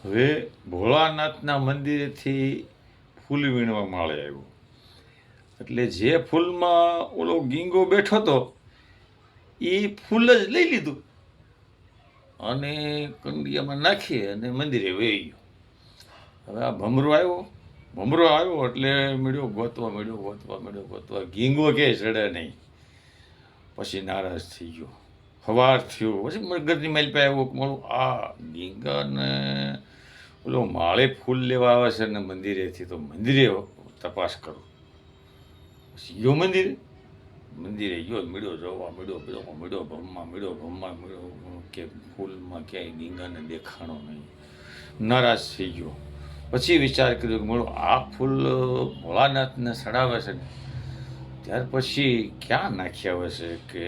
હવે ભોળાનાથના મંદિરેથી ફૂલ વીણવા માળે આવ્યો, એટલે જે ફૂલમાં ઓલો ગીંગો બેઠો હતો એ ફૂલ જ લઈ લીધું અને કંડિયામાં નાખી અને મંદિરે વહી ગયો. હવે આ ભમરો આવ્યો એટલે ગોતવા ગીંગો કે ચડે નહીં. પછી નારાજ થઈ ગયો, સવાર થયો, પછી મગજની માઇલ પાસે આવ્યો મારું આ ગીંગાને ઓલો માળે ફૂલ લેવા આવે છે ને મંદિરેથી, તો મંદિરે તપાસ કરું. પછી ગયો મંદિરે ગયો, જોવા મળ્યો ભમમાં કે ફૂલમાં ક્યાંય ગીંગાને દેખાણો નહીં. નારાજ થઈ ગયો. પછી વિચાર કર્યો કે મળો આ ફૂલ ભોળાનાથને ચડાવે છે ને, ત્યાર પછી ક્યાં નાખ્યા હશે કે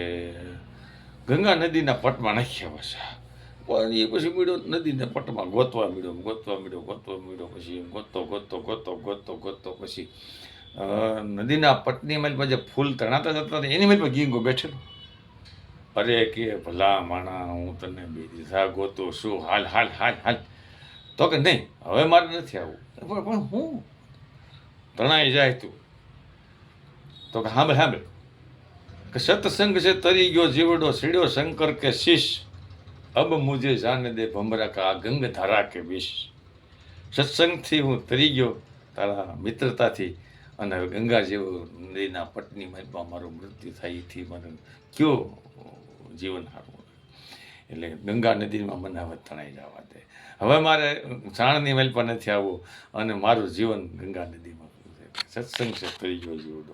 ગંગા નદીના પટમાં નાખ્યા હશે. પણ એ પછી મળ્યો નદીના પટમાં ગોતવા મળ્યો. પછી ગોતતો પછી નદીના પટની માલ પર જે ફૂલ તણાતા જતા હતા એની માલ પર ગીંગો બેઠેલો. અરે કે ભલા માણા, હું તને બે દીધા ગોતો શું, હાલ. તો કે નહીં, હવે મારે નથી આવવું. પણ હું તણાઈ જાય તું. તો કે સાંભળ કે સત્સંગ છે તરી ગયો જીવડો, સીડ્યો શંકર કે શીશ, અબ મુझे જાને દે ભમરા કા આ ગંગ ધારા કે વિષ. સત્સંગથી હું તરી ગયો તારા મિત્રતાથી, અને હવે ગંગા જેવો નદીના પટની માલમાં મારું મૃત્યુ થાય એથી મને કયો જીવન હારવું. એટલે ગંગા નદીમાં મને હવે તણાઈ જવા દે. હવે મારે સાણની માલ પર નથી આવવું અને મારું જીવન ગંગા નદીમાં. સત્સંગ છે તરી ગયો જીવડો.